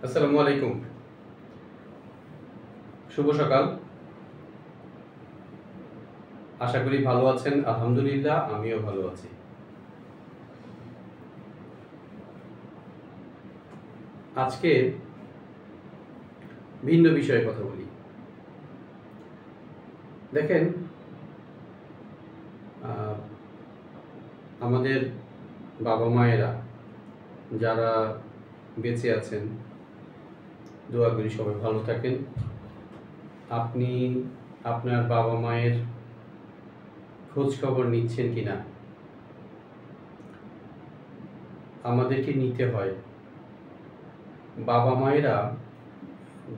আসসালামু আলাইকুম। শুভ সকাল। আশা করি ভালো আছেন। আলহামদুলিল্লাহ আমিও ভালো আছি। আজকে ভিন্ন বিষয়ে কথা বলি। দেখেন, আমাদের বাবা-মায়েরা যারা বেঁচে আছেন, দোয়া করি সবাই ভালো থাকেন। আপনি আপনার বাবা-মায়ের খোঁজ খবর নিচ্ছেন কিনা? আমাদেরকে নিতে হয়। বাবা-মায়েরা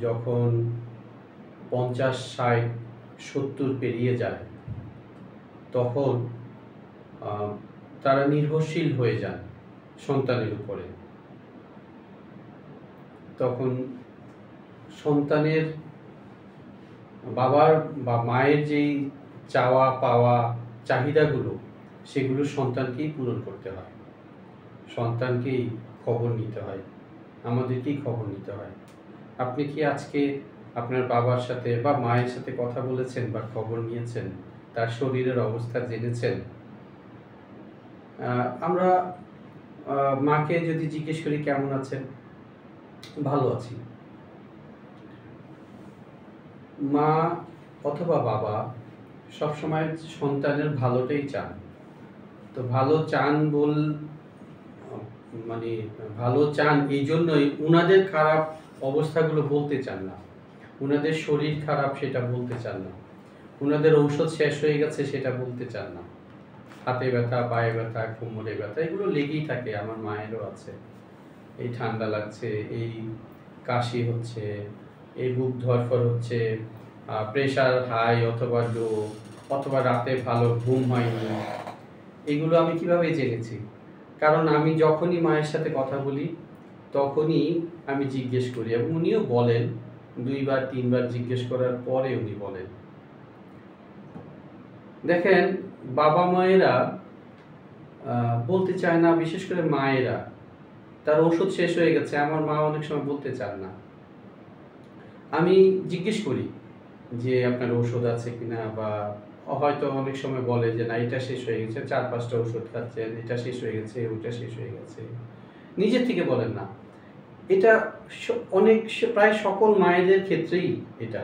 যখন ৫০, ৬০, ৭০ পেরিয়ে যায়, তখন তারা নির্ভরশীল হয়ে যান সন্তানের উপরে। তখন সন্তানের বাবার বা মায়ের যেই চাওয়া পাওয়া চাহিদাগুলো, সেগুলো সন্তানকেই পূরণ করতে হয়, সন্তানকেই খবর নিতে হয়, আমাদেরকেই খবর নিতে হয়। আপনি কি আজকে আপনার বাবার সাথে বা মায়ের সাথে কথা বলেছেন বা খবর নিয়েছেন? তার শরীরের অবস্থা জেনেছেন? আমরা মাকে যদি জিজ্ঞেস করি কেমন আছেন, ভালো আছি। মা অথবা বাবা সবসময় সন্তানের ভালোটাই চান। তো ভালো চান মানে ভালো চান এই জন্যই উনাদের খারাপ অবস্থাগুলো বলতে চান না, উনাদের শরীর খারাপ সেটা বলতে চান না, উনাদের ঔষধ শেষ হয়ে গেছে সেটা বলতে চান না। হাতে ব্যথা, পায়ে ব্যথা, কোমরে ব্যথা এগুলো লেগেই থাকে। আমার মায়েরও আছে। এই ঠান্ডা লাগছে, এই কাশি হচ্ছে, এই বুক ধড়ফড় হচ্ছে, প্রেশার হাই অথবা লো, অথবা রাতে ভালো ঘুম হয়নি। এগুলো আমি কিভাবে জেনেছি? কারণ আমি যখনই মায়ের সাথে কথা বলি তখনই আমি জিজ্ঞেস করি, এবং উনিও বলেন। ২ বার ৩ বার জিজ্ঞেস করার পরে উনি বলেন। দেখেন, বাবা মায়েরা বলতে চায় না, বিশেষ করে মায়েরা। তার ওষুধ শেষ হয়ে গেছে, আমার মা অনেক সময় বলতে চান না। আমি জিজ্ঞেস করি যে আপনার ওষুধ আছে কিনা, বা হয়তো অনেক সময় বলে যে না, এটা শেষ হয়ে গেছে, ৪-৫টা ওষুধ খাচ্ছেন, এটা শেষ হয়ে গেছে, ওটা শেষ হয়ে গেছে। নিজের থেকে বলেন না। এটা প্রায় সকল মায়েদের ক্ষেত্রেই এটা।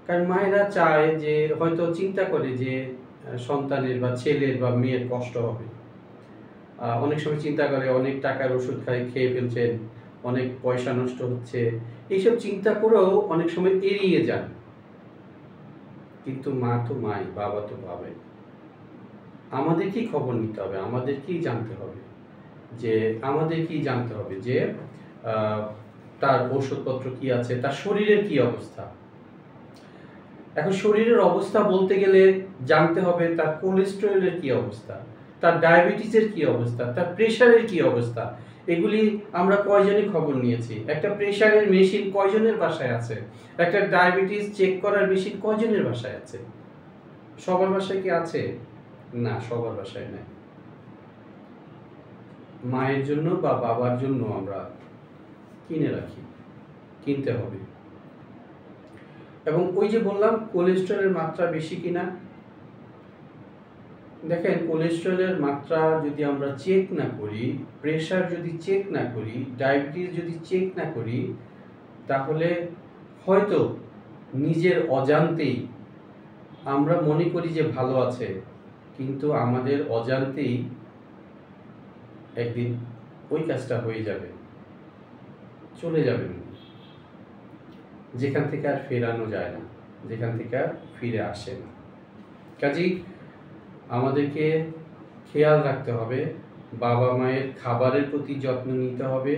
কারণ মায়েরা চায় যে, হয়তো চিন্তা করে যে সন্তানের বা ছেলের বা মেয়ের কষ্ট হবে। অনেক সময় চিন্তা করে অনেক টাকার ওষুধ খেয়ে ফেলছেন, অনেক পয়সা নষ্ট হচ্ছে। এইসব চিন্তা করেও অনেক সময় এড়িয়ে যান। কিন্তু মা তো মাই, বাবা তো বাবাই। আমাদেরকেই খবর নিতে হবে, আমাদেরকেই জানতে হবে যে তার ওষুধপত্র কি আছে, তার শরীরের কি অবস্থা। এখন শরীরের অবস্থা বলতে গেলে জানতে হবে তার কোলেস্টেরলের কি অবস্থা, তার ডায়াবেটিসের কি অবস্থা, তার প্রেশারের কি অবস্থা। এগুলি আমরা কয়জনই খবর নিয়েছি? একটা প্রেশারের মেশিন কয়জনের বাসায় আছে? একটা ডায়াবেটিস চেক করার মেশিন কয়জনের বাসায় আছে? সবার বাসায় কি আছে? না, সবার বাসায় নাই। মায়ের জন্য বা বাবার জন্য আমরা কিনে রাখি, কিনতে হবে। এবং ওই যে বললাম কোলেস্টেরলের মাত্রা বেশি কিনা, দেখেন কোলেস্টেরলের মাত্রা যদি আমরা চেক না করি, প্রেশার যদি চেক না করি, ডায়াবেটিস যদি চেক না করি, তাহলে হয়তো নিজের অজান্তেই আমরা মনে করি যে ভালো আছে, কিন্তু আমাদের অজান্তেই একদিন ওই কাজটা হয়ে যাবে, চলে যাবেন, যেখান থেকে আর ফেরানো যায় না, যেখান থেকে আর ফিরে আসে না। কাজেই আমাদেরকে খেয়াল রাখতে হবে, বাবা মায়ের খাবারের প্রতি যত্ন নিতে হবে,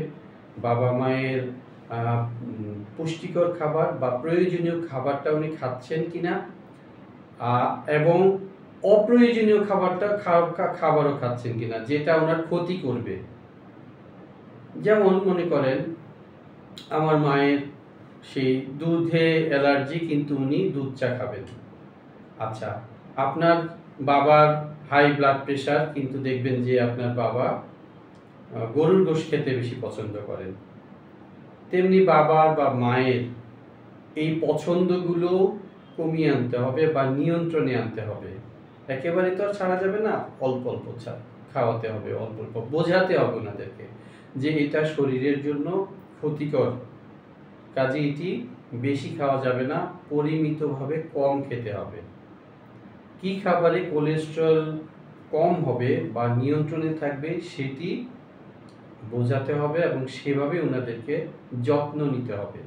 বাবা মায়ের পুষ্টিকর খাবার বা প্রয়োজনীয় খাবারটা উনি খাচ্ছেন কিনা, এবং অপ্রয়োজনীয় খাবারও খাচ্ছেন কিনা, যেটা ওনার ক্ষতি করবে। যেমন মনে করেন আমার মায়ের সেই দুধে অ্যালার্জি, কিন্তু উনি দুধ চা খাবেন। আচ্ছা, আপনার বাবার হাই ব্লাড প্রেশার, কিন্তু দেখবেন যে আপনার বাবা গরুর গোশত খেতে বেশি পছন্দ করেন। তেমনি বাবার বা মায়ের এই পছন্দগুলো কমিয়ে আনতে হবে বা নিয়ন্ত্রণে আনতে হবে। একেবারে তো আর ছাড়া যাবে না, অল্প অল্প খাওয়াতে হবে, অল্প অল্প বোঝাতে হবে ওনাদেরকে যে এটা শরীরের জন্য ক্ষতিকর, কাজে এটি বেশি খাওয়া যাবে না, পরিমিতভাবে কম খেতে হবে। কি খাবারে কোলেস্টেরল কম হবে বা নিয়ন্ত্রণে থাকবে সেটি বোঝাতে হবে এবং সেভাবে ওনাদেরকে যত্ন নিতে হবে।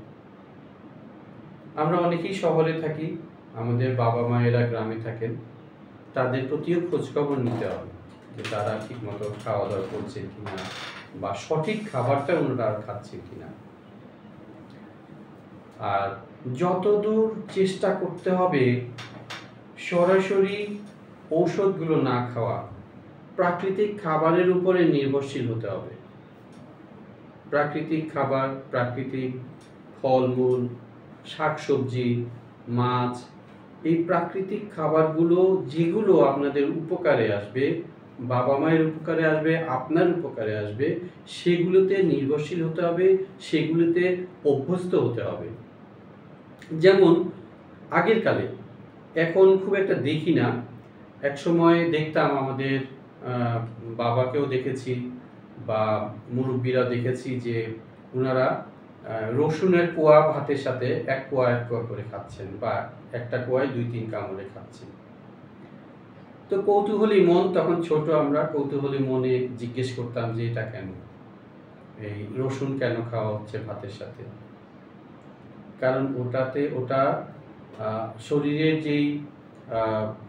আমরা অনেকেই শহরে থাকি, আমাদের বাবা মায়েরা গ্রামে থাকেন, তাদের প্রতিও খোঁজখবর নিতে হবে যে তারা ঠিকমতো খাওয়া দাওয়া করছে কিনা বা সঠিক খাবারটা ওনারা খাচ্ছে কিনা। আর যতদূর চেষ্টা করতে হবে সরাসরি ঔষধগুলো না খাওয়া, প্রাকৃতিক খাবারের উপরে নির্ভরশীল হতে হবে। প্রাকৃতিক খাবার, প্রাকৃতিক ফলমূল, শাকসবজি, মাছ, এই প্রাকৃতিক খাবারগুলো যেগুলো আপনাদের উপকারে আসবে, বাবা মায়ের উপকারে আসবে, আপনার উপকারে আসবে, সেগুলোতে নির্ভরশীল হতে হবে, সেগুলোতে অভ্যস্ত হতে হবে। যেমন আগের কালে, এখন খুব একটা দেখি না, এক সময় দেখতাম আমাদের বাবাকেও দেখেছি বা মুরব্বীরা দেখেছি যে ওনারা রসুনের কোয়া ভাতের সাথে এক কোয়া করে খাচ্ছেন বা একটা কোয়ায় 2-3 কামড়ে খাচ্ছেন। তো কৌতূহলী মন, তখন ছোট আমরা, কৌতূহলী মনে জিজ্ঞেস করতাম যে এটা কেন, এই রসুন কেন খাওয়া হচ্ছে ভাতের সাথে? কারণ ওটা শরীরের যেই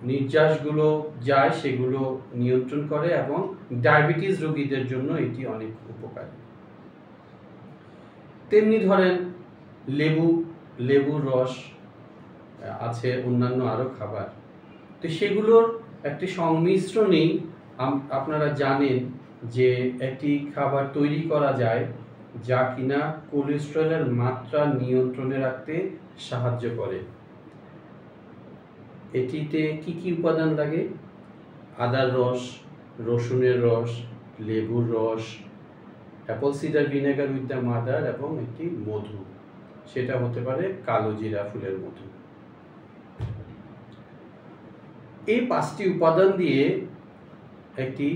নির্যাসগুলো যায় সেগুলো নিয়ন্ত্রণ করে এবং ডায়াবেটিস রোগীদের জন্য এটি অনেক উপকারী। তেমনি ধরেন লেবুর রস আছে, অন্যান্য আরও খাবার, তো সেগুলোর একটি সংমিশ্রণেই আপনারা জানেন যে একটি খাবার তৈরি করা যায় যা কিনা কোলেস্টেরলের মাত্রা নিয়ন্ত্রণে রাখতে সাহায্য করে। এটিতে কি কি উপাদান লাগে? আদার রস, রসুনের রস, লেবুর রস, apple cider vinegar with the mother এবং একটি মধু, সেটা হতে পারে কালো জিরা ফুলের মধু। এই 5টি উপাদান দিয়ে একটি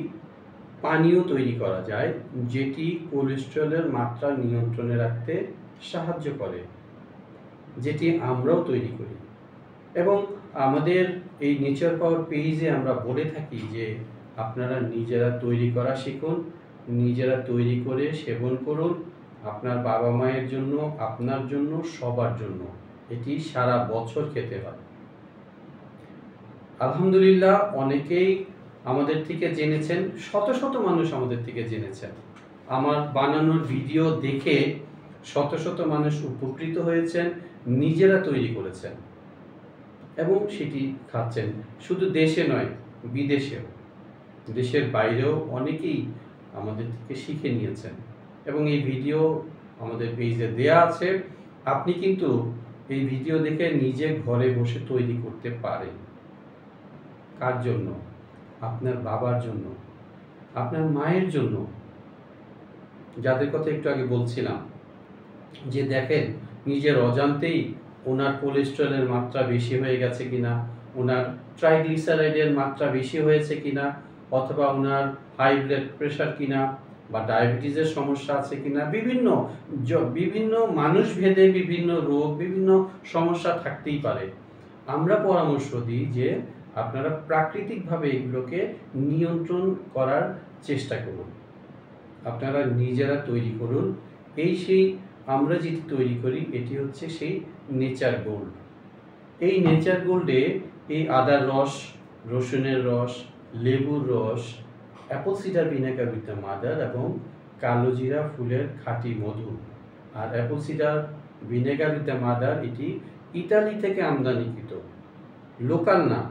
পানীয় তৈরি করা যায় যেটি কোলেস্টেরলের মাত্রা নিয়ন্ত্রণে রাখতে সাহায্য করে, যেটি আমরাও তৈরি করি। এবং আমাদের এই নেচার পাওয়ার পেজে আমরা বলে থাকি যে আপনারা নিজেরা তৈরি করা শিখুন, নিজেরা তৈরি করে সেবন করুন, আপনার বাবা মায়ের জন্য, আপনার জন্য, সবার জন্য। এটি সারা বছর খেতে হয়। আলহামদুলিল্লাহ, অনেকেই আমাদের থেকে জেনেছেন, শত শত মানুষ আমাদের থেকে জেনেছেন, আমার বানানোর ভিডিও দেখে শত শত মানুষ উপকৃত হয়েছেন, নিজেরা তৈরি করেছেন এবং সেটি খাচ্ছেন। শুধু দেশে নয়, বিদেশেও, দেশের বাইরেও অনেকেই আমাদের থেকে শিখে নিয়েছেন এবং এই ভিডিও আমাদের পেজে দেয়া আছে। আপনি কিন্তু এই ভিডিও দেখে নিজে ঘরে বসে তৈরি করতে পারেন। কার জন্য? আপনার বাবার জন্য, আপনার মায়ের জন্য, যাদের কথা একটু আগে বলছিলাম যে দেখেন নিজের অজান্তেই ওনার কোলেস্টেরলের মাত্রা বেশি হয়ে গেছে কিনা, ওনার ট্রাইগ্লিসারাইডের মাত্রা বেশি হয়েছে কিনা, অথবা ওনার হাই ব্লাড প্রেশার কিনা বা ডায়াবেটিসের সমস্যা আছে কিনা, বিভিন্ন মানুষ ভেদে বিভিন্ন রোগ, বিভিন্ন সমস্যা থাকতেই পারে। আমরা পরামর্শ দিই যে আপনারা প্রাকৃতিকভাবে এগুলোকে নিয়ন্ত্রণ করার চেষ্টা করুন, আপনারা নিজেরা তৈরি করুন। সেই আমরা যেটি তৈরি করি এটি হচ্ছে সেই নেচার গোল্ড। এই নেচার গোল্ডে এই আদার রস, রসুনের রস, লেবুর রস, apple cider vinegar with the mother এবং কালো জিরা ফুলের খাঁটি মধু। আর apple cider vinegar with the mother এটি ইতালি থেকে আমদানিকৃত, লোকাল না।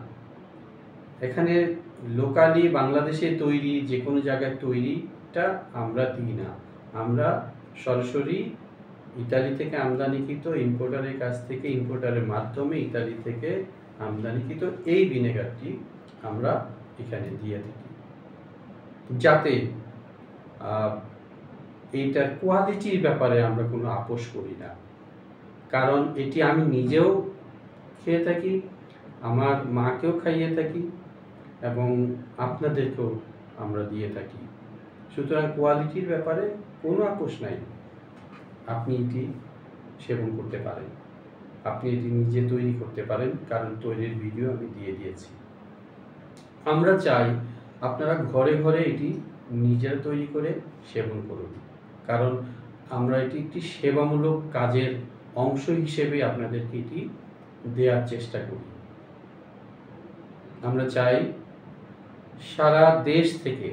এখানে লোকালি বাংলাদেশে তৈরি, যে কোনো জায়গায় তৈরিটা আমরা দিই না, আমরা সরাসরি ইতালি থেকে আমদানিকৃত ইম্পোর্টারের কাছ থেকে, ইম্পোর্টারের মাধ্যমে ইতালি থেকে আমদানিকৃত এই ভিনেগারটি আমরা এখানে দিয়ে থাকি, যাতে এইটার কোয়ালিটির ব্যাপারে আমরা কোনো আপোষ করি না, কারণ এটি আমি নিজেও খেয়ে থাকি, আমার মাকেও খাইয়ে থাকি এবং আপনাদেরকেও আমরা দিয়ে থাকি। সুতরাং কোয়ালিটির ব্যাপারে কোনো আপোষ নাই। আপনি এটি সেবন করতে পারেন, আপনি এটি নিজে তৈরি করতে পারেন, কারণ তৈরির ভিডিও আমি দিয়ে দিয়েছি। আমরা চাই আপনারা ঘরে ঘরে এটি নিজেরা তৈরি করে সেবন করুন, কারণ আমরা এটি একটি সেবামূলক কাজের অংশ হিসেবে আপনাদেরকে এটি দেওয়ার চেষ্টা করি। আমরা চাই সারা দেশ থেকে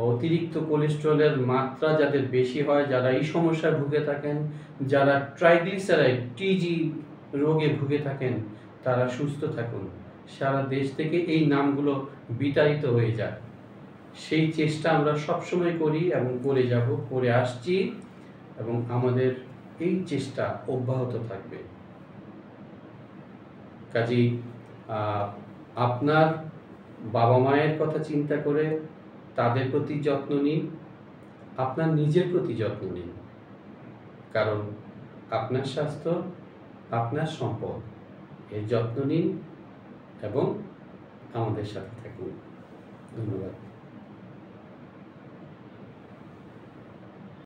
অতিরিক্ত কোলেস্টেরলের মাত্রা যাদের বেশি হয়, যারা এই সমস্যায় ভুগে থাকেন, যারা ট্রাইগ্লিসারাইড টিজি রোগে ভুগে থাকেন, তারা সুস্থ থাকুন, সারা দেশ থেকে এই নামগুলো বিতাড়িত হয়ে যায়। সেই চেষ্টা আমরা সবসময় করি এবং করে যাব, করে আসছি এবং আমাদের এই চেষ্টা অব্যাহত থাকবে। কাজেই আপনার বাবা মায়ের কথা চিন্তা করে তাদের প্রতি যত্ন নিন, আপনার নিজের প্রতি যত্ন নিন, কারণ আপনার স্বাস্থ্য আপনার সম্পদ। এর যত্ন নিন এবং আমাদের সাথে থাকুন। ধন্যবাদ।